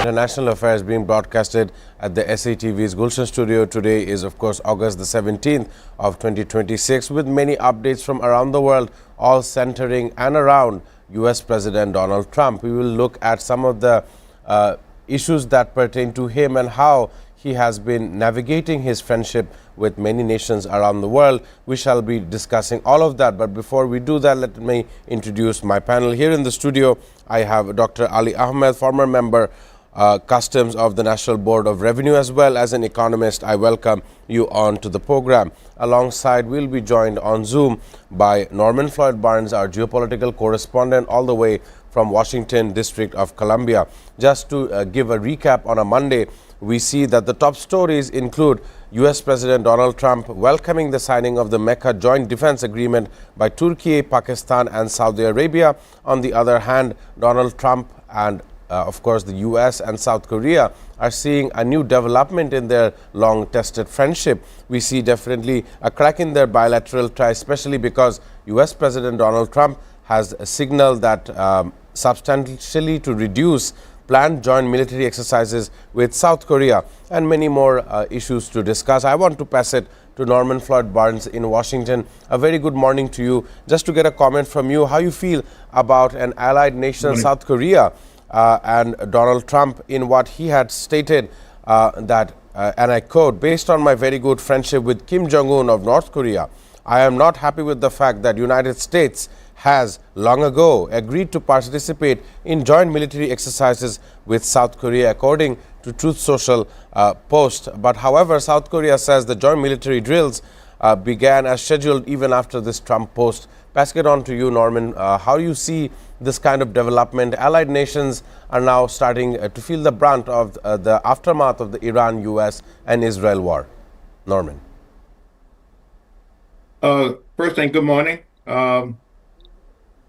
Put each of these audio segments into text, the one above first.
International Affairs being broadcasted at the SATV's Gulshan studio. Today is, of course, August the 17th of 2026, with many updates from around the world, all centering and around U.S. President Donald Trump. We will look at some of the issues that pertain to him and how he has been navigating his friendship with many nations around the world. We shall be discussing all of that. But before we do that, let me introduce my panel. Here in the studio, I have Dr. Ali Ahmed, former member Customs of the National Board of Revenue, as well as an economist. I welcome you on to the program. Alongside, we'll be joined on Zoom by Norman Floyd Barnes, our geopolitical correspondent, all the way from Washington, District of Columbia. Just to give a recap, on a Monday, we see that the top stories include U.S. President Donald Trump welcoming the signing of the Mecca Joint Defense Agreement by Turkey, Pakistan and Saudi Arabia. On the other hand, Donald Trump and of course, the U.S. and South Korea are seeing a new development in their long-tested friendship. We see definitely a crack in their bilateral ties, especially because U.S. President Donald Trump has signaled that substantially to reduce planned joint military exercises with South Korea, and many more issues to discuss. I want to pass it to Norman Floyd Barnes in Washington. A very good morning to you. Just to get a comment from you, how you feel about an allied nation, South Korea, and Donald Trump, in what he had stated that, and I quote, "Based on my very good friendship with Kim Jong-un of North Korea, I am not happy with the fact that United States has long ago agreed to participate in joint military exercises with South Korea," according to Truth Social post. But however, South Korea says the joint military drills began as scheduled even after this Trump post. Pass it on to you, Norman. How do you see this kind of development? Allied nations are now starting to feel the brunt of the aftermath of the Iran, U.S. and Israel war. Norman. First thing, good morning.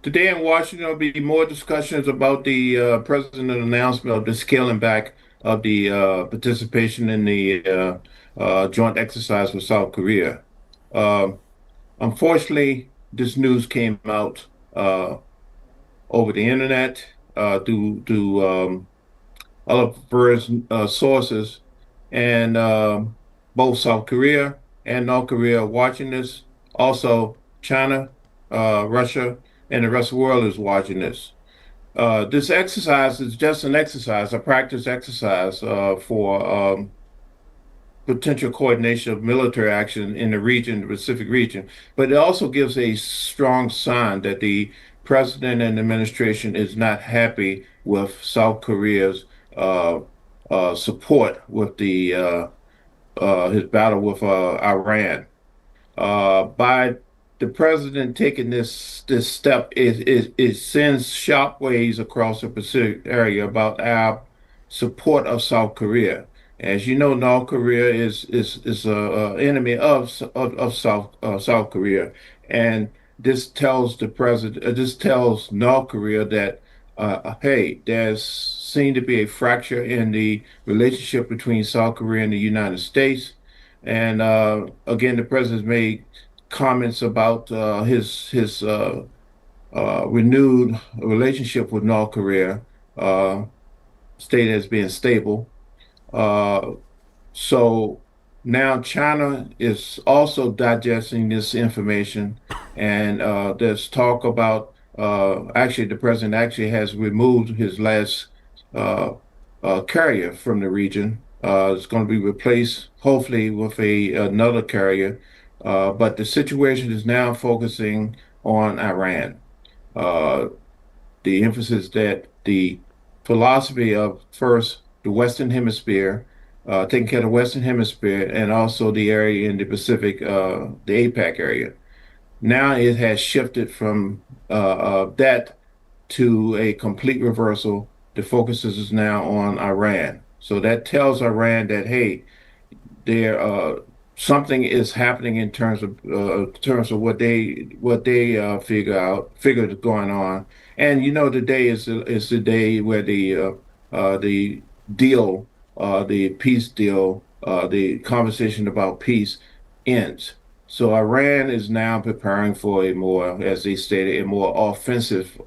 Today in Washington, there will be more discussions about the president's announcement of the scaling back of the participation in the joint exercise with South Korea. Unfortunately, this news came out over the internet through other various sources, and both South Korea and North Korea are watching this. Also, China, Russia, and the rest of the world is watching this. This exercise is just an exercise, a practice exercise for potential coordination of military action in the region, the Pacific region. But it also gives a strong sign that the president and administration is not happy with South Korea's support with the his battle with Iran. By the president taking this step, it sends shockwaves across the Pacific area about our support of South Korea. As you know, North Korea is an enemy of South Korea, and this tells the president, this tells North Korea that hey, there's seemed to be a fracture in the relationship between South Korea and the United States. And again, the president made comments about his renewed relationship with North Korea, stated as being stable. So now China is also digesting this information, and there's talk about actually the president actually has removed his last carrier from the region. It's going to be replaced hopefully with another carrier. But the situation is now focusing on Iran. The emphasis that the philosophy of first the Western Hemisphere, taking care of the Western Hemisphere, and also the area in the Pacific, the APAC area. Now it has shifted from that to a complete reversal. The focus is now on Iran. So that tells Iran that, hey, there something is happening in terms of what they figure is going on. And you know, today is the day where the deal, the peace deal, the conversation about peace ends. So Iran is now preparing for a more, as they stated, a more offensive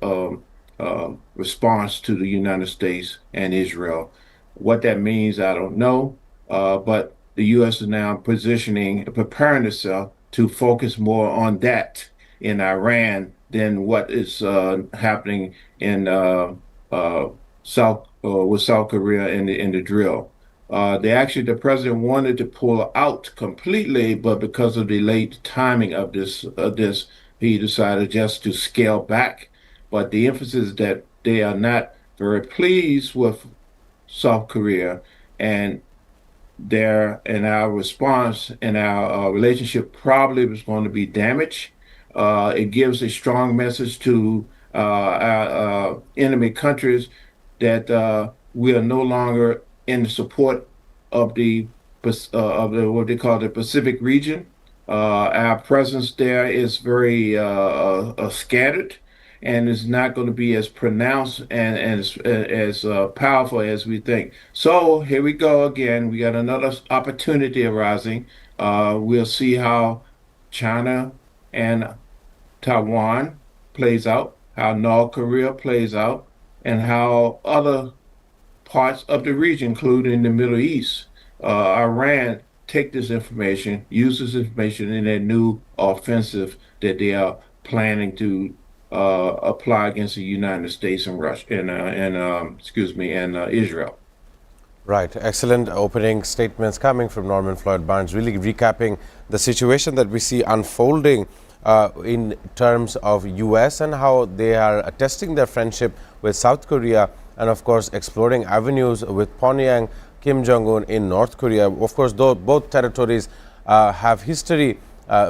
response to the United States and Israel. What that means, I don't know. But the U.S. is now preparing itself to focus more on that in Iran than what is happening in uh, with South Korea in the drill. The president wanted to pull out completely, but because of the late timing of this, he decided just to scale back. But the emphasis is that they are not very pleased with South Korea, and our response and our relationship probably was going to be damaged. It gives a strong message to our enemy countries that we are no longer in support of the what they call the Pacific region. Our presence there is very scattered, and is not going to be as pronounced and as powerful as we think. So here we go again. We got another opportunity arising. We'll see how China and Taiwan plays out, how North Korea plays out, and how other parts of the region, including the Middle East, Iran, take this information, use this information in their new offensive that they are planning to apply against the United States and Russia and Israel. Right. Excellent opening statements coming from Norman Floyd Barnes, really recapping the situation that we see unfolding in terms of U.S. and how they are testing their friendship with South Korea, and of course exploring avenues with Pyongyang, Kim Jong-un in North Korea. Of course, though both territories have history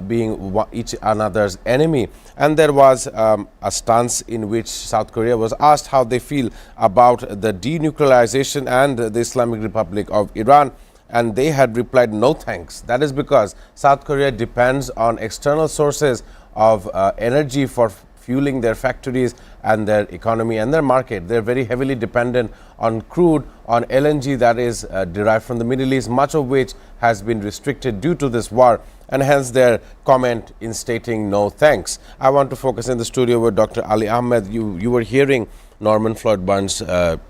being each another's enemy. And there was a stance in which South Korea was asked how they feel about the denuclearization and the Islamic Republic of Iran. And they had replied, no thanks. That is because South Korea depends on external sources of energy for fueling their factories and their economy and their market. They're very heavily dependent on crude, on LNG that is derived from the Middle East, much of which has been restricted due to this war, and hence their comment in stating no thanks. I want to focus in the studio with Dr. Ali Ahmed. You were hearing Norman Floyd Barnes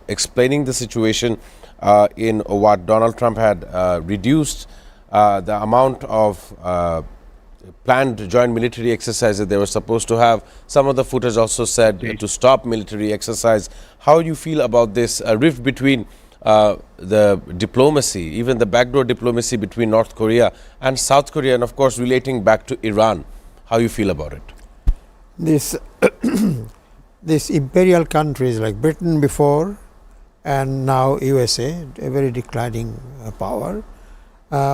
explaining the situation in what Donald Trump had reduced the amount of planned joint military exercises they were supposed to have. Some of the footage also said to stop military exercise. How do you feel about this rift between the diplomacy, even the backdoor diplomacy between North Korea and South Korea, and of course relating back to Iran? How you feel about it? This these imperial countries like Britain before and now USA, a very declining power,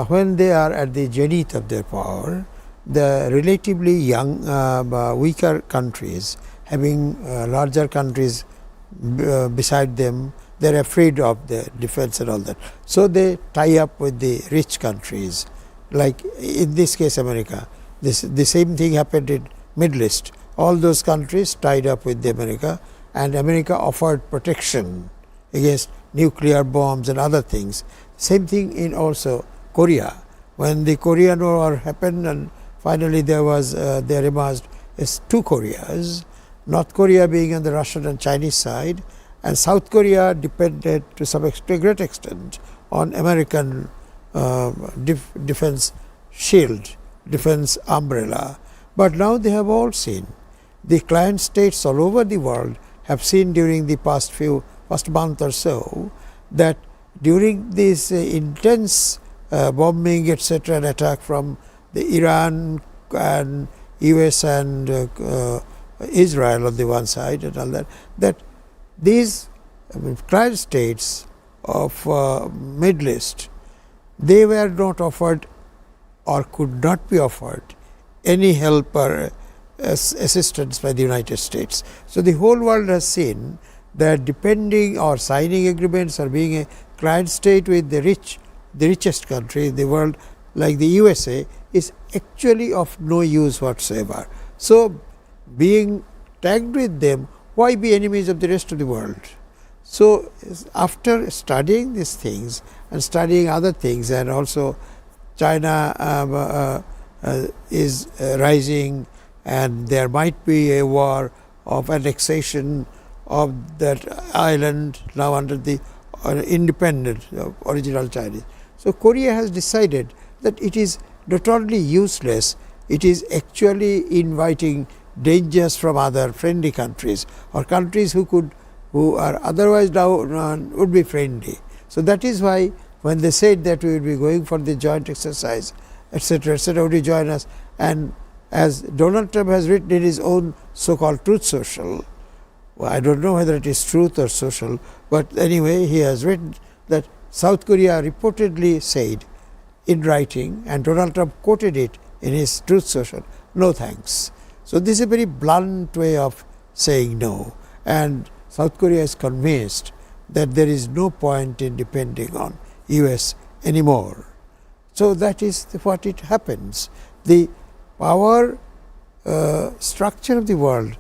when they are at the zenith of their power, the relatively young, weaker countries having larger countries beside them, they are afraid of the defense and all that. So they tie up with the rich countries, like in this case America. The same thing happened in Middle East. All those countries tied up with the America, and America offered protection against nuclear bombs and other things. Same thing in also Korea. When the Korean War happened and finally there emerged as two Koreas, North Korea being on the Russian and Chinese side, and South Korea depended to some great extent on American defense shield, defense umbrella. But now they have all seen, the client states all over the world have seen during the past month or so, that during this intense bombing etc. and attack from the Iran and US and Israel on the one side and all that, that these client states of Middle East, they were not offered or could not be offered any help or assistance by the United States. So the whole world has seen that depending or signing agreements or being a client state with the richest country in the world like the USA is actually of no use whatsoever. So being tagged with them, why be enemies of the rest of the world? So after studying these things and studying other things, and also China is rising, and there might be a war of annexation of that island now under the or independent original Chinese. So Korea has decided that it is not only useless, it is actually inviting dangers from other friendly countries or countries who are otherwise now would be friendly. So that is why when they said that we will be going for the joint exercise, etc., etc., would you join us? And as Donald Trump has written in his own so-called Truth Social, well, I don't know whether it is truth or social, but anyway, he has written that South Korea reportedly said in writing, and Donald Trump quoted it in his Truth Social, no thanks. So this is a very blunt way of saying no, and South Korea is convinced that there is no point in depending on US anymore. So that is what it happens. The power structure of the world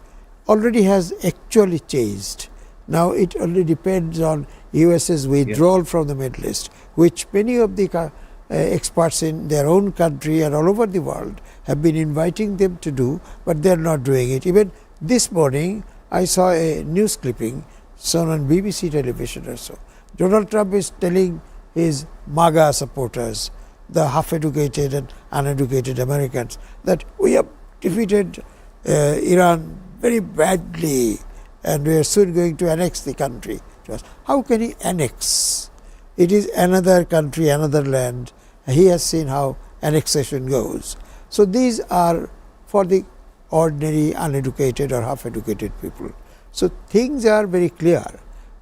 already has actually changed. Now it only depends on US's withdrawal from the Middle East, which many of the experts in their own country and all over the world have been inviting them to do, but they are not doing it. Even this morning, I saw a news clipping shown on BBC television or so. Donald Trump is telling his MAGA supporters, the half-educated and uneducated Americans, that we have defeated Iran very badly and we are soon going to annex the country to us. How can he annex? It is another country, another land. He has seen how annexation goes. So these are for the ordinary uneducated or half-educated people. So things are very clear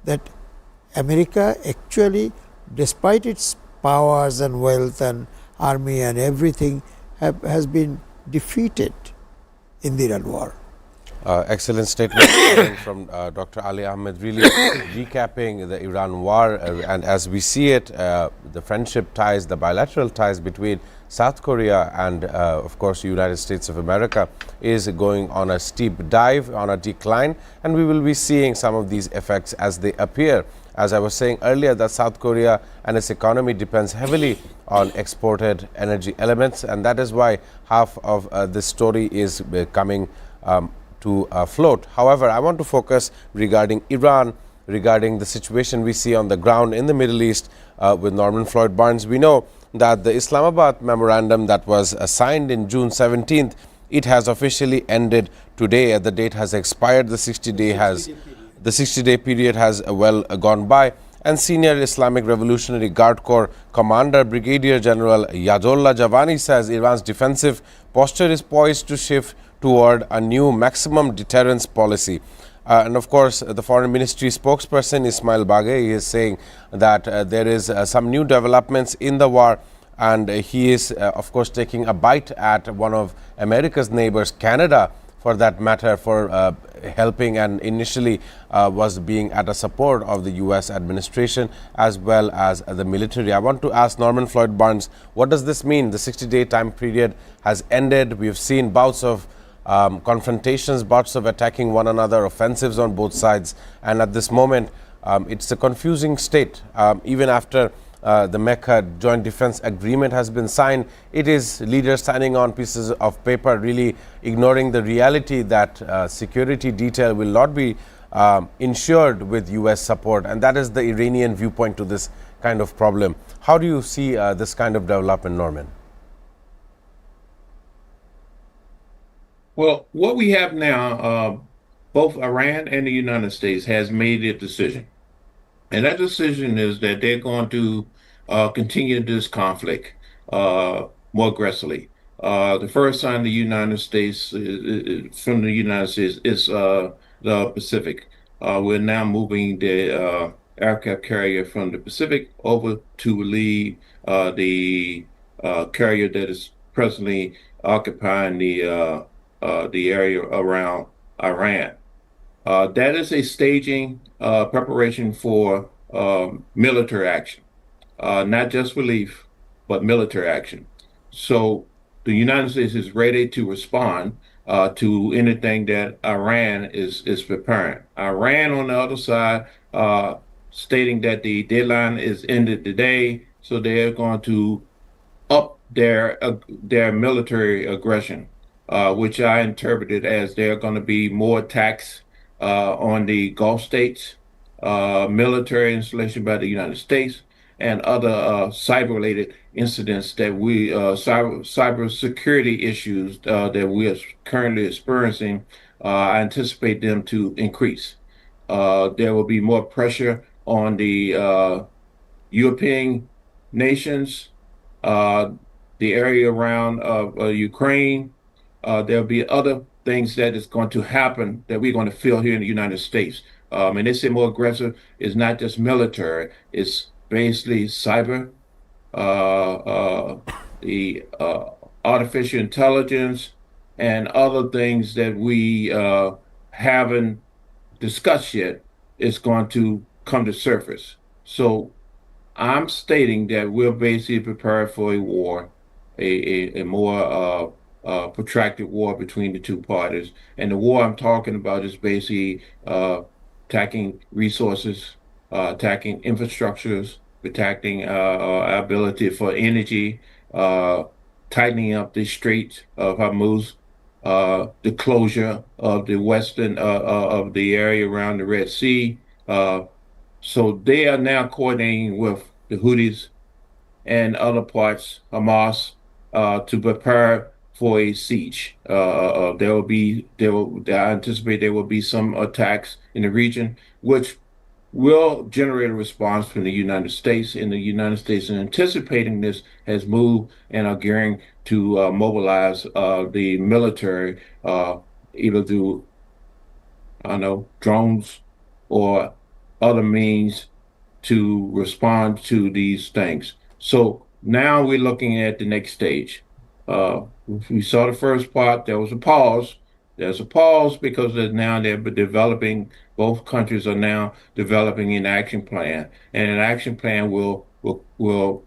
that America actually, despite its powers and wealth and army and everything, has been defeated in the Iran war. Excellent statement coming from Dr. Ali Ahmed, really recapping the Iran war, and as we see it, the friendship ties, the bilateral ties between South Korea and of course United States of America is going on a steep dive, on a decline, and we will be seeing some of these effects as they appear. As I was saying earlier, that South Korea and its economy depends heavily on exported energy elements, and that is why half of this story is coming to float. However, I want to focus regarding Iran, regarding the situation we see on the ground in the Middle East with Norman Floyd Barnes. We know that the Islamabad memorandum that was signed in June 17th, it has officially ended today. The date has expired. The 60-day period has well gone by. And senior Islamic Revolutionary Guard Corps Commander Brigadier General Yadollah Javani says Iran's defensive posture is poised to shift toward a new maximum deterrence policy. And of course, the Foreign Ministry spokesperson Ismail Baghei is saying that there is some new developments in the war, and he is of course taking a bite at one of America's neighbors, Canada, for that matter, for helping, and initially was being at a support of the US administration as well as the military. I want to ask Norman Floyd Barnes, what does this mean? The 60-day time period has ended. We've seen bouts of confrontations, bouts of attacking one another, offensives on both sides, and at this moment it's a confusing state. Even after the Mecca Joint Defense Agreement has been signed, it is leaders signing on pieces of paper, really ignoring the reality that security detail will not be ensured with US support, and that is the Iranian viewpoint to this kind of problem. How do you see this kind of development, Norman? Well, what we have now, both Iran and the United States has made a decision. And that decision is that they're going to continue this conflict more aggressively. The first sign the United States from the United States is the Pacific. We're now moving the aircraft carrier from the Pacific over to relieve the carrier that is presently occupying the area around Iran. That is a staging preparation for military action, not just relief, but military action. So the United States is ready to respond to anything that Iran is preparing. Iran, on the other side, stating that the deadline is ended today, so they're going to up their military aggression, which I interpreted as they're going to be more attacks on the Gulf states, military installation by the United States, and other cyber-related incidents that cyber security issues that we are currently experiencing. I anticipate them to increase. There will be more pressure on the European nations, uh, the area around Ukraine. There'll be other things that is going to happen that we're going to feel here in the United States. And they say more aggressive is not just military; it's basically cyber, the artificial intelligence, and other things that we haven't discussed yet. Is going to come to surface. So I'm stating that we're basically prepared for a war, a more protracted war between the two parties. And the war I'm talking about is basically attacking resources, attacking infrastructures, attacking our ability for energy, tightening up the Strait of Hormuz, the closure of the western of the area around the Red Sea. So they are now coordinating with the Houthis and other parts, Hamas, to prepare for a siege. I anticipate there will be some attacks in the region, which will generate a response from the United States. And the United States, in anticipating this, has moved and are gearing to mobilize the military, either through, I don't know, drones or other means to respond to these things. So now we're looking at the next stage. We saw the first part, there was a pause. There's a pause because they're developing, both countries are now developing an action plan. And an action plan will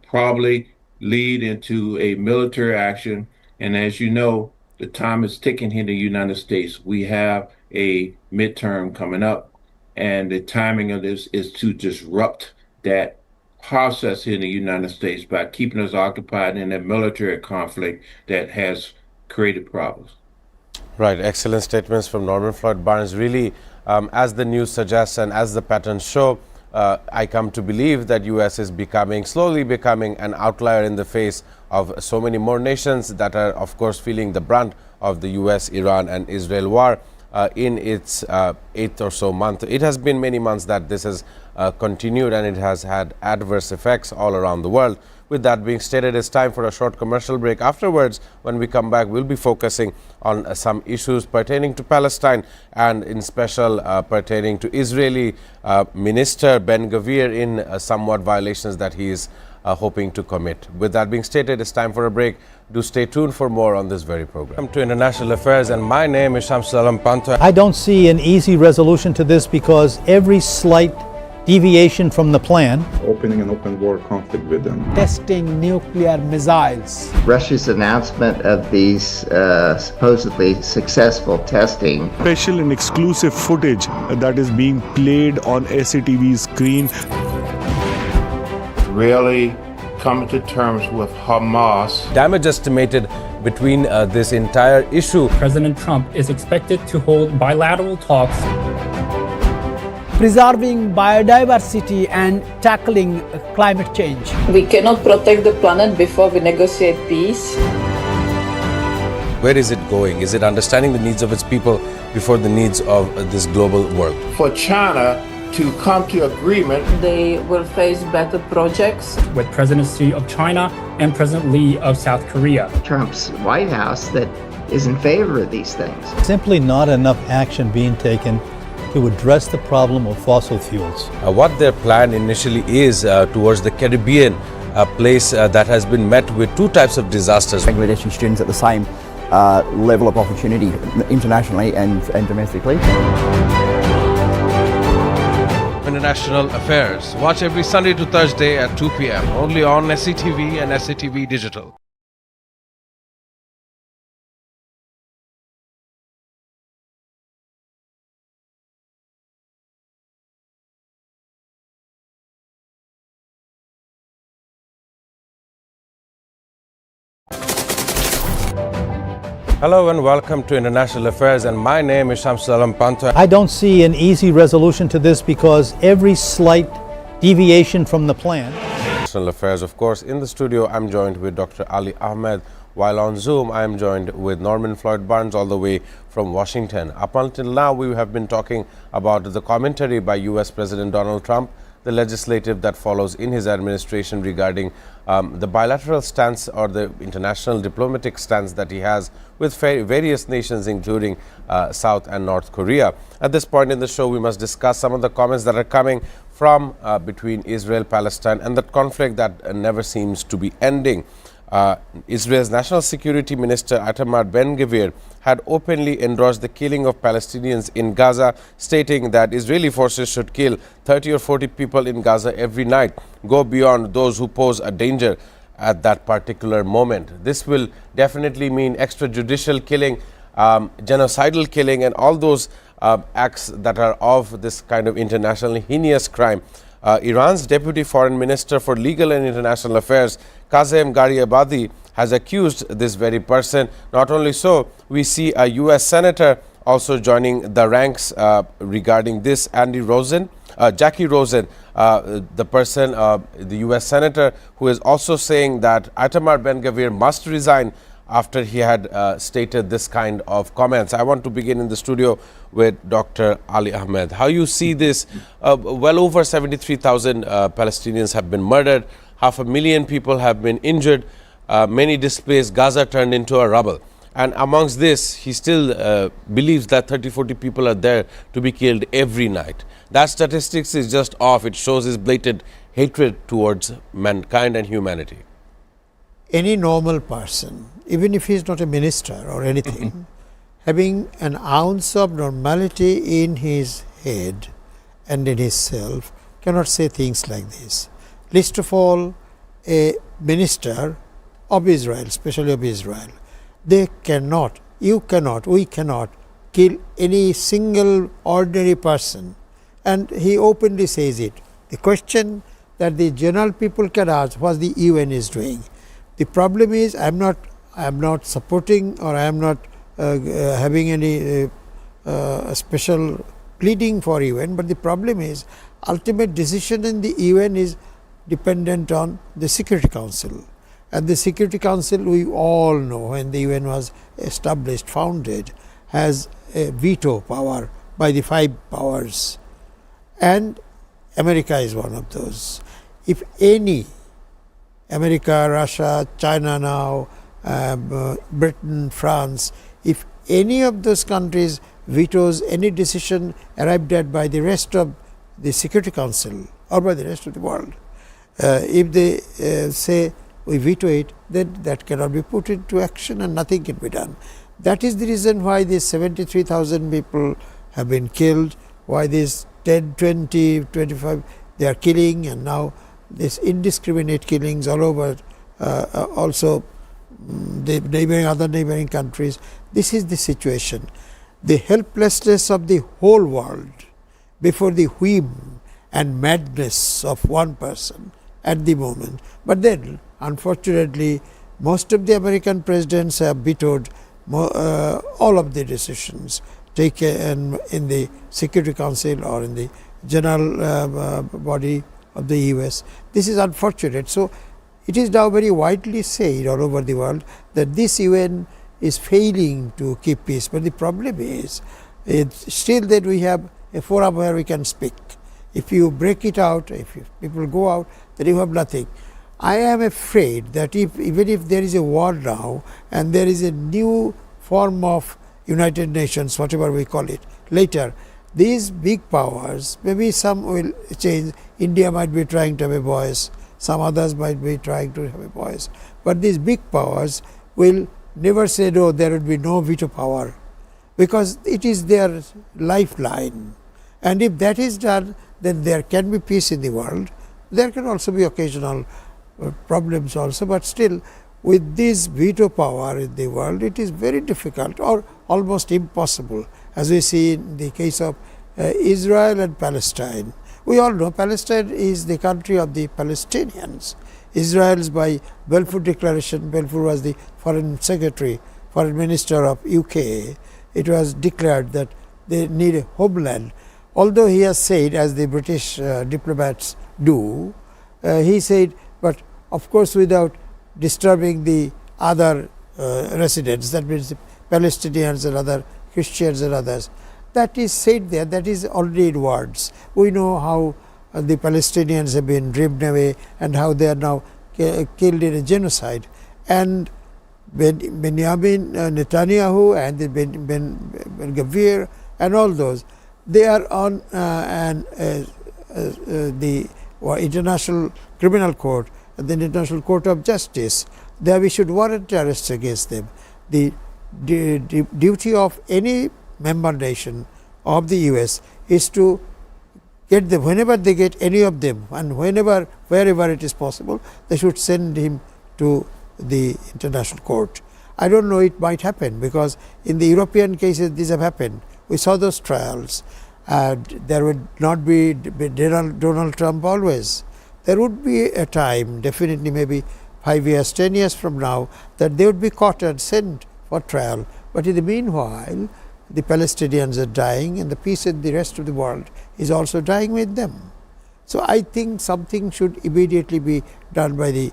probably lead into a military action. And as you know, the time is ticking here in the United States. We have a midterm coming up, and the timing of this is to disrupt that process here in the United States by keeping us occupied in a military conflict that has created problems. Right, excellent statements from Norman Floyd Barnes. Really, as the news suggests and as the patterns show, I come to believe that U.S. is slowly becoming an outlier in the face of so many more nations that are, of course, feeling the brunt of the U.S., Iran and Israel war. In its eighth or so month. It has been many months that this has continued, and it has had adverse effects all around the world. With that being stated, it's time for a short commercial break. Afterwards, when we come back, we'll be focusing on some issues pertaining to Palestine and in special pertaining to Israeli Minister Ben-Gvir in somewhat violations that he is hoping to commit. With that being stated, it's time for a break. Do stay tuned for more on this very program. Welcome to International Affairs, and my name is Shamsul Alam Panto. I don't see an easy resolution to this because every slight deviation from the plan, opening an open war conflict with them, testing nuclear missiles, Russia's announcement of these supposedly successful testing, special and exclusive footage that is being played on SATV screen, Really coming to terms with Hamas. Damage estimated between this entire issue. President Trump is expected to hold bilateral talks, preserving biodiversity and tackling climate change. We cannot protect the planet before we negotiate peace. Where is it going? Is it understanding the needs of its people before the needs of this global world? For China to come to agreement, They will face better projects. with President Xi of China and President Lee of South Korea. Trump's White House that is in favor of these things. simply not enough action being taken to address the problem of fossil fuels. What their plan initially is towards the Caribbean, a place that has been met with two types of disasters. Bangladeshi students at the same level of opportunity internationally and domestically. International Affairs. Watch every Sunday to Thursday at 2 p.m. only on SATV and SATV Digital. Hello and welcome to International Affairs, and my name is Shamsul Alam Pantha. I don't see an easy resolution to this because every slight deviation from the plan. International Affairs, of course. In the studio, I'm joined with Dr. Ali Ahmed, while on Zoom, I'm joined with Norman Floyd Barnes all the way from Washington. Up until now, we have been talking about the commentary by U.S. President Donald Trump, the legislative that follows in his administration regarding the bilateral stance or the international diplomatic stance that he has with various nations, including South and North Korea. At this point in the show, we must discuss some of the comments that are coming from between Israel, Palestine, and that conflict that never seems to be ending. Israel's National Security Minister Itamar Ben-Gvir had openly endorsed the killing of Palestinians in Gaza, stating that Israeli forces should kill 30 or 40 people in Gaza every night, go beyond those who pose a danger at that particular moment. This will definitely mean extrajudicial killing, genocidal killing, and all those acts that are of this kind of internationally heinous crime. Iran's Deputy Foreign Minister for Legal and International Affairs, Kazem Gharibabadi, has accused this very person. Not only so, we see a U.S. Senator also joining the ranks regarding this, Jackie Rosen, the person, the U.S. Senator, who is also saying that Itamar Ben-Gvir must resign after he had stated this kind of comments. I want to begin in the studio with Dr. Ali Ahmed. How you see this? Well over 73,000 Palestinians have been murdered, 500,000 people have been injured, many displaced, Gaza turned into a rubble. And amongst this, he still believes that 30-40 people are there to be killed every night. That statistics is just off. It shows his blatant hatred towards mankind and humanity. Any normal person, even if he is not a minister or anything, having an ounce of normality in his head and in his self, cannot say things like this. Least of all, a minister of Israel, especially of Israel, they cannot, you cannot, we cannot kill any single ordinary person. And he openly says it. The question that the general people can ask, what the UN is doing. The problem is, I am not supporting, or I am not having any special pleading for UN, but the problem is, ultimate decision in the UN is dependent on the Security Council. And the Security Council, we all know, when the UN was established, founded, has a veto power by the 5 powers, and America is one of those. If any, America, Russia, China now, Britain, France, if any of those countries vetoes any decision arrived at by the rest of the Security Council or by the rest of the world, if they say we veto it, then that cannot be put into action and nothing can be done. That is the reason why these 73,000 people have been killed, why these 10, 20, 25 they are killing, and now this indiscriminate killings all over, also the other neighboring countries. This is the situation. The helplessness of the whole world before the whim and madness of one person at the moment. But then, unfortunately, most of the American presidents have vetoed all of the decisions taken in the Security Council or in the general body of the US. This is unfortunate. So, it is now very widely said all over the world that this UN is failing to keep peace. But the problem is, it's still that we have a forum where we can speak. If you break it out, if people go out, then you have nothing. I am afraid that even if there is a war now and there is a new form of United Nations, whatever we call it, later, these big powers, maybe some will change. India might be trying to have a voice, some others might be trying to have a voice. But these big powers will never say, no, there will be no veto power, because it is their lifeline. And if that is done, then there can be peace in the world. There can also be occasional problems also, but still, with this veto power in the world, it is very difficult or almost impossible, as we see in the case of Israel and Palestine. We all know Palestine is the country of the Palestinians. Israel's by Balfour Declaration, Balfour was the foreign secretary foreign minister of UK, it was declared that they need a homeland. Although he has said, as the British diplomats do, he said, but of course without disturbing the other residents, that means the Palestinians and other Christians and others. That is said there, that is already in words. We know how the Palestinians have been driven away and how they are now killed in a genocide. And Benjamin Netanyahu and the Ben Gvir and all those, they are on the International Criminal Court and the International Court of Justice. They have issued warrant arrests against them. The duty of any member nation of the US is to get them, whenever they get any of them, and wherever it is possible, they should send him to the International Court. I don't know, it might happen, because in the European cases these have happened. We saw those trials. There would not be Donald Trump always. There would be a time, definitely maybe 5 years, 10 years from now, that they would be caught and sent for trial. But in the meanwhile, the Palestinians are dying, and the peace in the rest of the world is also dying with them. So I think something should immediately be done by the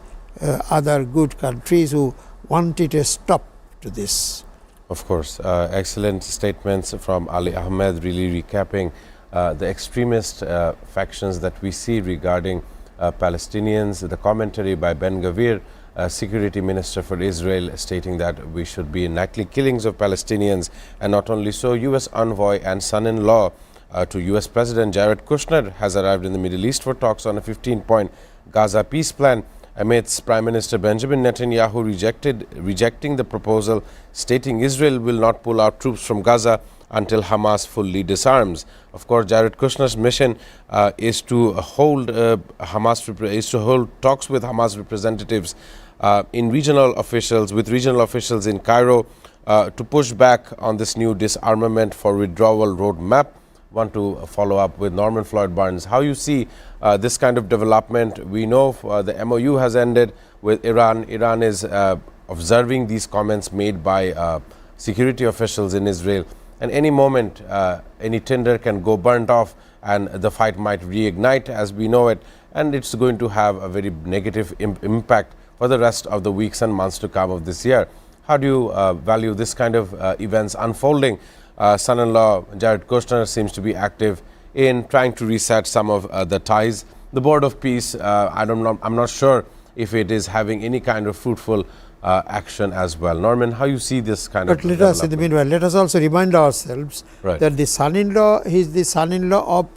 other good countries who wanted a stop to this. Of course, excellent statements from Ali Ahmed, really recapping the extremist factions that we see regarding Palestinians. The commentary by Ben Gvir, Security Minister for Israel, stating that we should be nightly killings of Palestinians. And not only so, U.S. envoy and son-in-law to U.S. President Jared Kushner has arrived in the Middle East for talks on a 15-point Gaza peace plan, amidst Prime Minister Benjamin Netanyahu rejecting the proposal, stating Israel will not pull out troops from Gaza until Hamas fully disarms. Of course, Jared Kushner's mission is to hold talks with Hamas representatives with regional officials in Cairo to push back on this new disarmament for withdrawal roadmap. Want to follow up with Norman Floyd Barnes. How you see this kind of development? We know the MOU has ended with Iran. Iran is observing these comments made by security officials in Israel. And any moment, any tinder can go burnt off and the fight might reignite as we know it. And it's going to have a very negative impact for the rest of the weeks and months to come of this year. How do you value this kind of events unfolding? Son-in-law Jared Kushner seems to be active in trying to reset some of the ties. The Board of Peace, I'm not sure if it is having any kind of fruitful action as well. Norman, how you see this kind of let us, in the meanwhile, let us also remind ourselves that the son-in-law, he is the son-in-law of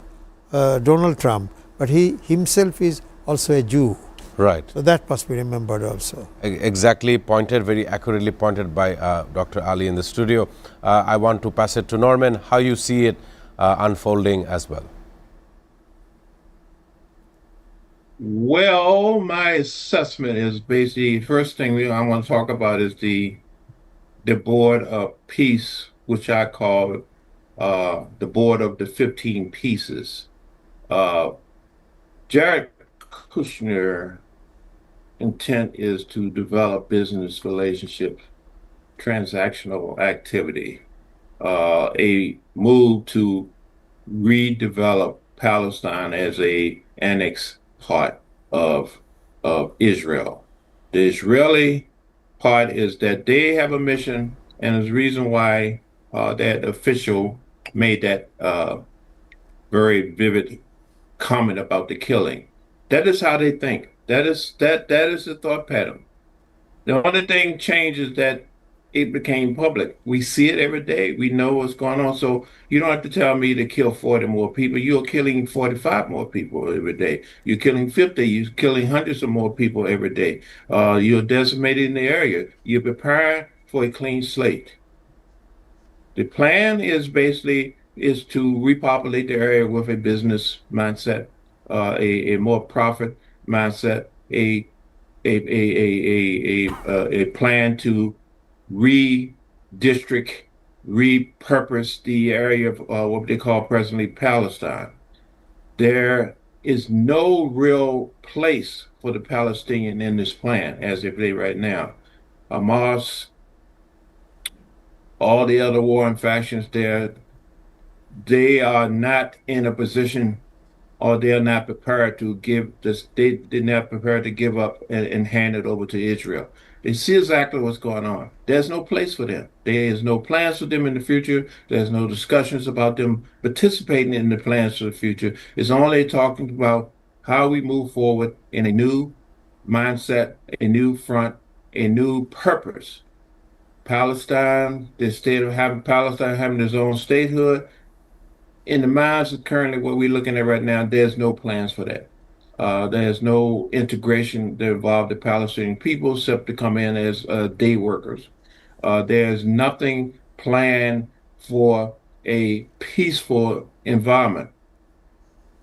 Donald Trump, but he himself is also a Jew. Right. So that must be remembered also. Exactly pointed, very accurately pointed by Dr. Ali in the studio. I want to pass it to Norman, how you see it unfolding as well. Well, my assessment is basically, first thing I want to talk about is the Board of Peace, which I call the Board of the 15 Pieces. Jared Kushner intent is to develop business relationships, transactional activity, a move to redevelop Palestine as a annexed part of Israel. The Israeli part is that they have a mission, and there's a reason why that official made that very vivid comment about the killing. That is how they think. That is the thought pattern. The only thing changed is that it became public. We see it every day. We know what's going on. So you don't have to tell me to kill 40 more people. You're killing 45 more people every day. You're killing 50. You're killing hundreds of more people every day. You're decimating the area. You're preparing for a clean slate. The plan is basically to repopulate the area with a business mindset, a more profit mindset, a plan to redistrict, repurpose the area of what they call presently Palestine. There is no real place for the Palestinian in this plan as they play right now. Hamas all the other warring factions there, they are not in a position, or they're not prepared to give this, they're not prepared to give up and hand it over to Israel. They see exactly what's going on. There's no place for them. There is no plans for them in the future. There's no discussions about them participating in the plans for the future. It's only talking about how we move forward in a new mindset, a new front, a new purpose. Palestine, the state of having Palestine having its own statehood, in the minds of currently what we're looking at right now, there's no plans for that. There's no integration that involve the Palestinian people except to come in as day workers. There's nothing planned for a peaceful environment.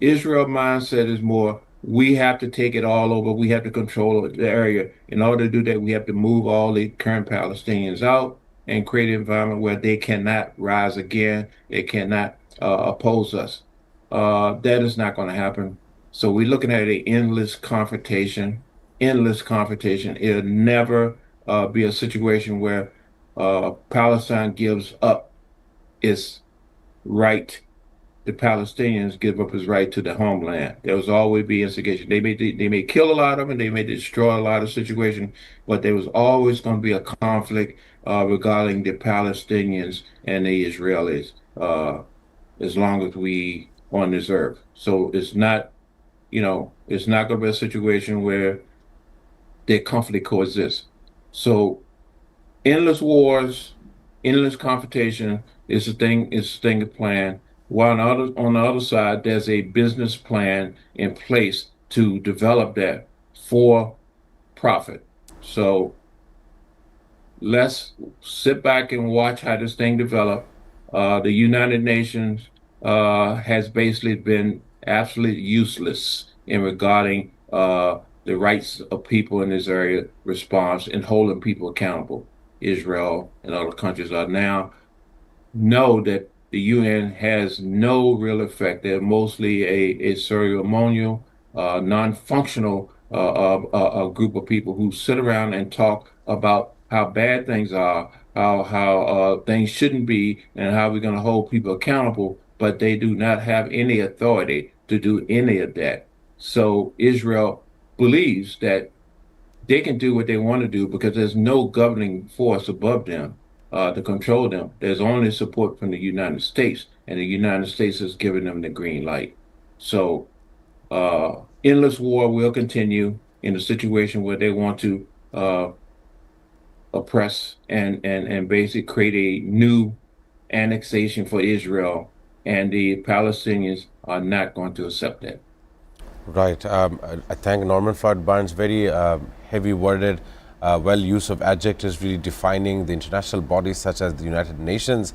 Israel mindset is more, we have to take it all over. We have to control the area. In order to do that, we have to move all the current Palestinians out and create an environment where they cannot rise again. They cannot oppose us. That is not going to happen. So we're looking at an endless confrontation. It'll never be a situation where Palestine gives up its right. The Palestinians give up his right to the homeland. There was always be instigation. They may kill a lot of them, they may destroy a lot of situations, but there was always going to be a conflict regarding the Palestinians and the Israelis as long as we on this earth. So it's not, it's not going to be a situation where they comfortably coexist. So endless wars, endless confrontation is a thing to plan. While on the other side, there's a business plan in place to develop that for profit. So let's sit back and watch how this thing develop. The United Nations has basically been absolutely useless in regarding the rights of people in this area response and holding people accountable. Israel and other countries are now know that the UN has no real effect. They're mostly a ceremonial, non-functional group of people who sit around and talk about how bad things are, how things shouldn't be, and how we're going to hold people accountable, but they do not have any authority to do any of that. So Israel believes that they can do what they want to do because there's no governing force above them to control them. There's only support from the United States, and the United States has given them the green light. So endless war will continue in a situation where they want to oppress and basically create a new annexation for Israel, and the Palestinians are not going to accept that. Right. I thank Norman Floyd Barnes, very heavy-worded, well use of adjectives really defining the international bodies such as the United Nations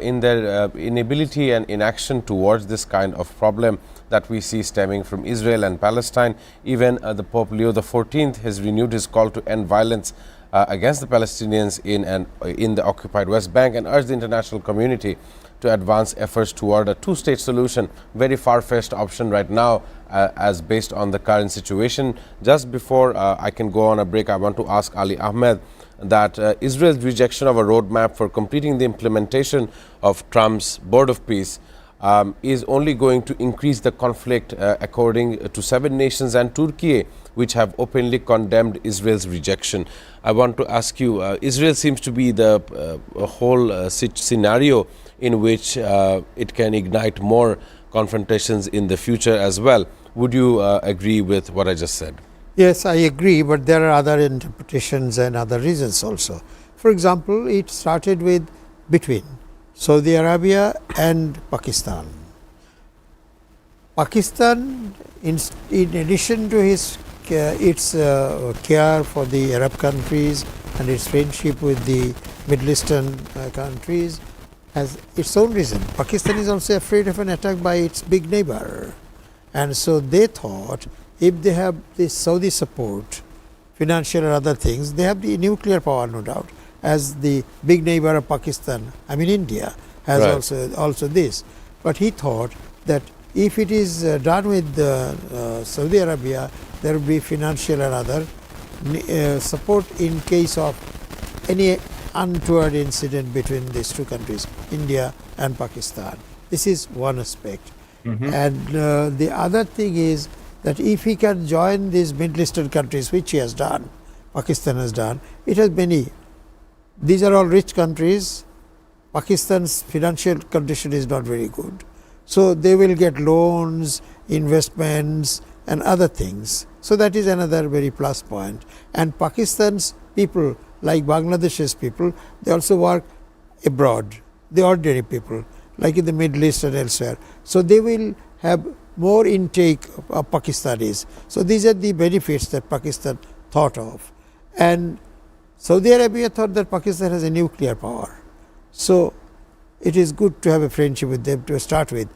in their inability and inaction towards this kind of problem that we see stemming from Israel and Palestine. Even the Pope Leo XIV has renewed his call to end violence against the Palestinians in the occupied West Bank and urged the international community to advance efforts toward a two-state solution. Very far-fetched option right now as based on the current situation. Just before I can go on a break, I want to ask Ali Ahmed that Israel's rejection of a roadmap for completing the implementation of Trump's Board of Peace is only going to increase the conflict according to 7 nations and Turkey, which have openly condemned Israel's rejection. I want to ask you, Israel seems to be the whole scenario in which it can ignite more confrontations in the future as well. Would you agree with what I just said? Yes, I agree, but there are other interpretations and other reasons also. For example, it started with between Saudi Arabia and Pakistan. Pakistan, in addition to its care for the Arab countries and its friendship with the Middle Eastern countries, has its own reason. Pakistan is also afraid of an attack by its big neighbor, and so they thought if they have this Saudi support, financial or other things, they have the nuclear power, no doubt, as the big neighbor of Pakistan, I mean India, has also this. But he thought that if it is done with Saudi Arabia, there will be financial and other support in case of any untoward incident between these two countries, India and Pakistan. This is one aspect. And the other thing is that if he can join these Middle Eastern countries, which he has done, Pakistan has done, it has many. These are all rich countries. Pakistan's financial condition is not very good. So they will get loans, investments and other things. So that is another very plus point. And Pakistan's people, like Bangladesh's people, they also work abroad, the ordinary people, like in the Middle East and elsewhere. So they will have more intake of Pakistanis. So these are the benefits that Pakistan thought of. And Saudi Arabia thought that Pakistan has a nuclear power. So it is good to have a friendship with them to start with.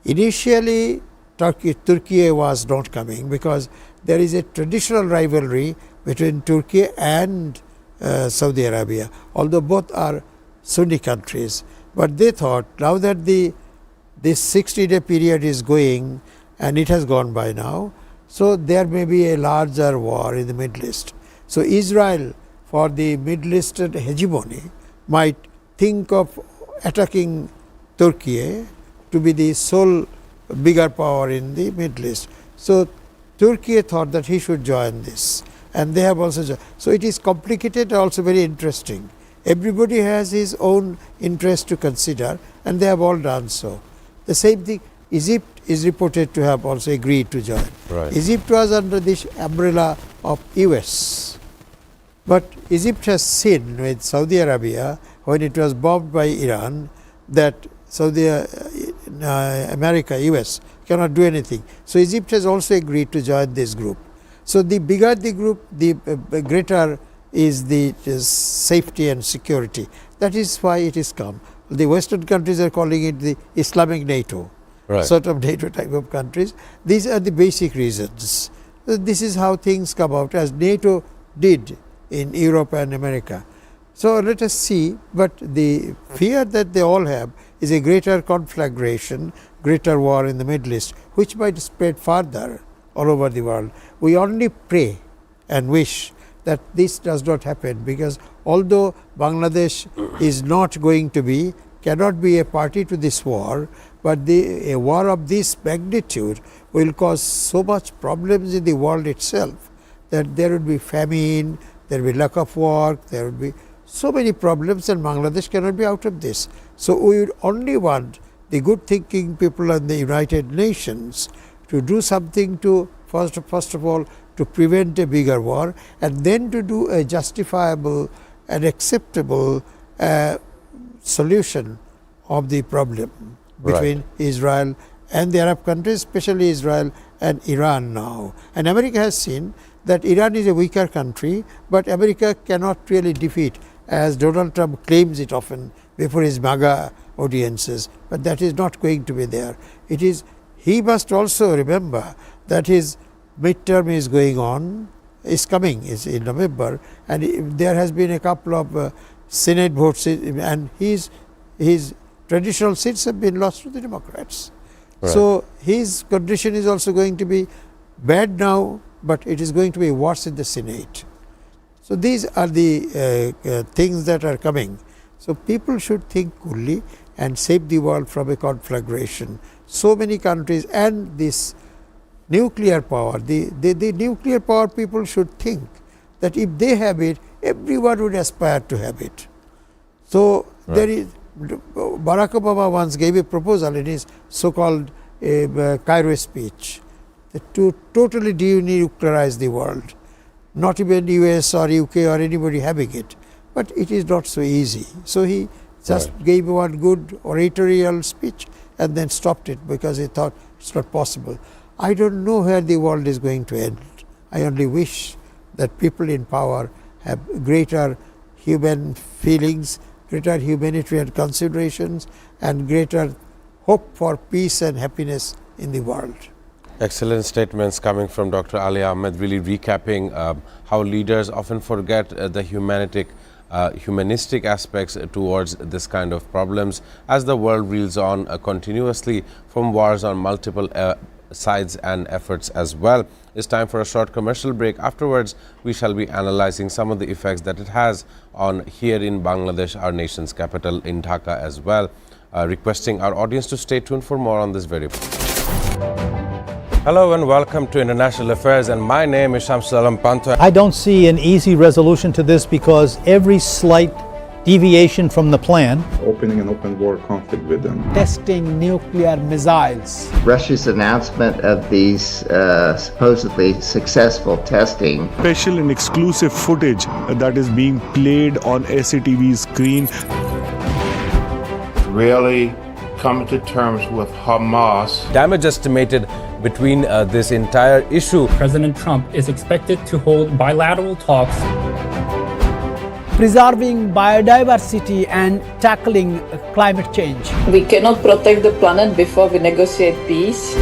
Initially, Turkey was not coming because there is a traditional rivalry between Turkey and Saudi Arabia, although both are Sunni countries. But they thought now that this 60-day period is going, and it has gone by now, so there may be a larger war in the Middle East. So Israel, for the Middle Eastern hegemony, might think of attacking Turkey to be the sole bigger power in the Middle East. So Turkey thought that he should join this, and they have also joined. So it is complicated, also very interesting. Everybody has his own interest to consider, and they have all done so. The same thing, Egypt is reported to have also agreed to join. Right. Egypt was under this umbrella of US. But Egypt has seen with Saudi Arabia, when it was bombed by Iran, that America, US, cannot do anything. So Egypt has also agreed to join this group. So the bigger the group, the greater is the safety and security. That is why it is come. The Western countries are calling it the Islamic NATO, sort of NATO type of countries. These are the basic reasons. This is how things come out, as NATO did in Europe and America. So let us see, but the fear that they all have is a greater conflagration, greater war in the Middle East, which might spread further all over the world. We only pray and wish that this does not happen, because although Bangladesh is not going to be, cannot be a party to this war, but a war of this magnitude will cause so much problems in the world itself that there would be famine, there will be lack of work, there will be so many problems, and Bangladesh cannot be out of this. So we would only want the good thinking people in the United Nations to do something to, first of all, to prevent a bigger war, and then to do a justifiable and acceptable solution of the problem between Israel and the Arab countries, especially Israel and Iran now. And America has seen that Iran is a weaker country, but America cannot really defeat, as Donald Trump claims it often before his MAGA audiences, but that is not going to be there. It is, he must also remember that his midterm is going on, is coming, is in November, and there has been a couple of Senate votes, and his traditional seats have been lost to the Democrats. So his condition is also going to be bad now, but it is going to be worse in the Senate. So these are the things that are coming. So people should think coolly and save the world from a conflagration. So many countries, and this nuclear power, the nuclear power people should think that if they have it, everyone would aspire to have it. So there is, Barack Obama once gave a proposal in his so-called Cairo speech to totally denuclearize the world. Not even US or UK or anybody having it, but it is not so easy. So he just gave one good oratorial speech and then stopped it because he thought it's not possible. I don't know where the world is going to end. I only wish that people in power have greater human feelings, greater humanitarian considerations, and greater hope for peace and happiness in the world. Excellent statements coming from Dr. Ali Ahmed, really recapping how leaders often forget the humanistic aspects towards this kind of problems as the world reels on continuously from wars on multiple sides and efforts as well. It's time for a short commercial break. Afterwards, we shall be analyzing some of the effects that it has on here in Bangladesh, our nation's capital in Dhaka as well. Requesting our audience to stay tuned for more on this very. Hello and welcome to International Affairs, and my name is Shamsul Alam Panto. I don't see an easy resolution to this because every slight deviation from the plan, opening an open war conflict with them, testing nuclear missiles, Russia's announcement of these supposedly successful testing, special and exclusive footage that is being played on SATV screen, Really coming to terms with Hamas. Damage estimated between this entire issue. President Trump is expected to hold bilateral talks, preserving biodiversity and tackling climate change. We cannot protect the planet before we negotiate peace.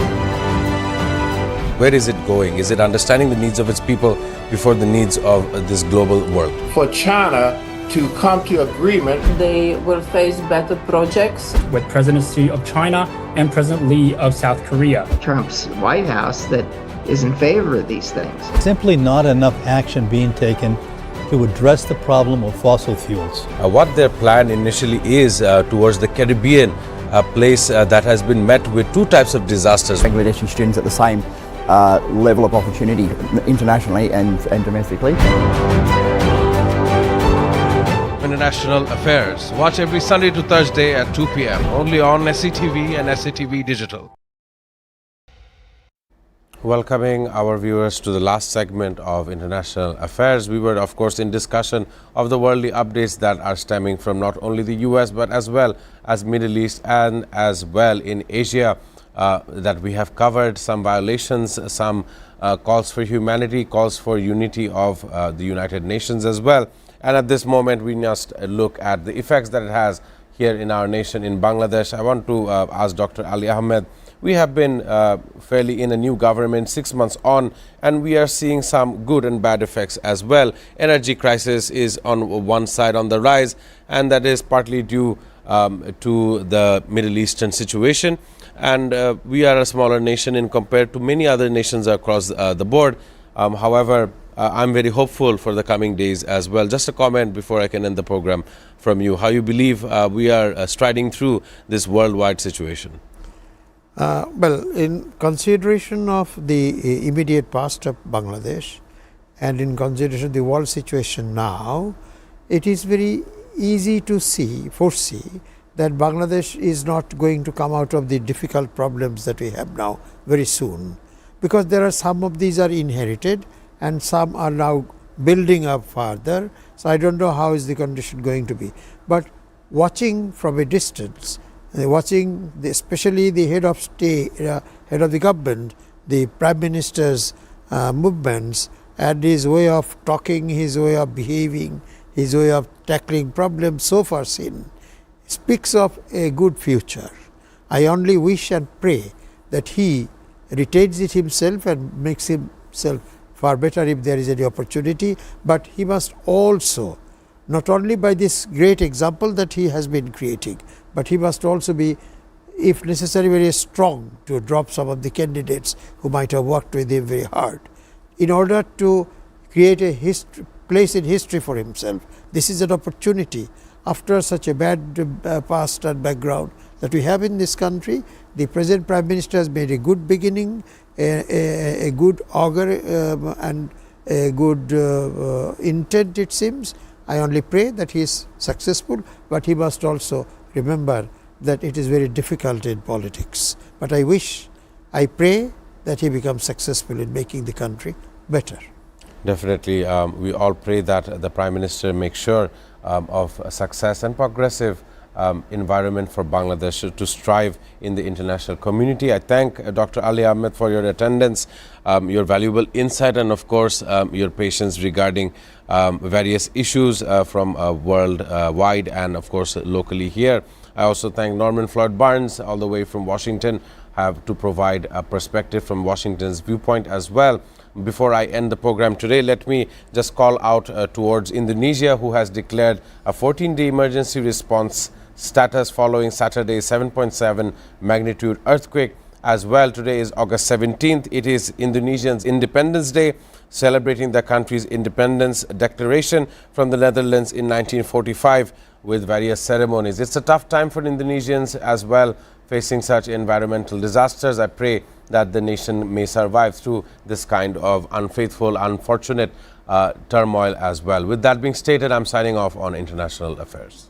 Where is it going? Is it understanding the needs of its people before the needs of this global world? For China to come to agreement, They will face better projects. with presidency of China and President Lee of South Korea. Trump's White House that is in favor of these things. simply not enough action being taken to address the problem of fossil fuels. What their plan initially is towards the Caribbean, a place that has been met with two types of disasters. Bangladeshi students at the same level of opportunity internationally and domestically. International Affairs. Watch every Sunday to Thursday at 2 p.m. only on SATV and SATV Digital. Welcoming our viewers to the last segment of International Affairs. We were, of course, in discussion of the worldly updates that are stemming from not only the US but as well as Middle East and as well in Asia that we have covered. Some violations, some calls for humanity, calls for unity of the United Nations as well. And at this moment, we must look at the effects that it has here in our nation, in Bangladesh. I want to ask Dr. Ali Ahmed. We have been fairly in a new government 6 months on, and we are seeing some good and bad effects as well. Energy crisis is on one side on the rise, and that is partly due to the Middle Eastern situation. And we are a smaller nation in compared to many other nations across the board. However, I'm very hopeful for the coming days as well. Just a comment before I can end the program from you, how you believe we are striding through this worldwide situation. Well, in consideration of the immediate past of Bangladesh and in consideration of the world situation now, it is very easy to foresee that Bangladesh is not going to come out of the difficult problems that we have now very soon, because there are some of these are inherited and some are now building up further. So I don't know how is the condition going to be. But watching from a distance, watching especially the head of state, head of the government, the Prime Minister's movements and his way of talking, his way of behaving, his way of tackling problems so far seen, speaks of a good future. I only wish and pray that he retains it himself and makes himself far better if there is any opportunity, but he must also, not only by this great example that he has been creating, but he must also be, if necessary, very strong to drop some of the candidates who might have worked with him very hard, in order to create a place in history for himself. This is an opportunity. After such a bad past and background that we have in this country, the present Prime Minister has made a good beginning, a good augur and a good intent, it seems. I only pray that he is successful, but he must also remember that it is very difficult in politics. But I pray that he becomes successful in making the country better. Definitely, we all pray that the Prime Minister makes sure of success and progressive environment for Bangladesh to strive in the international community. I thank Dr. Ali Ahmed for your attendance, your valuable insight, and of course your patience regarding various issues from worldwide and of course locally here. I also thank Norman Floyd Barnes all the way from Washington to provide a perspective from Washington's viewpoint as well. Before I end the program today, let me just call out towards Indonesia, who has declared a 14-day emergency response status following Saturday's 7.7 magnitude earthquake. as well. Today is August 17th. It is Indonesians' Independence Day, celebrating the country's independence declaration from the Netherlands in 1945 with various ceremonies. It's a tough time for Indonesians as well, facing such environmental disasters. I pray that the nation may survive through this kind of unfaithful, unfortunate turmoil as well. With that being stated, I'm signing off on International Affairs.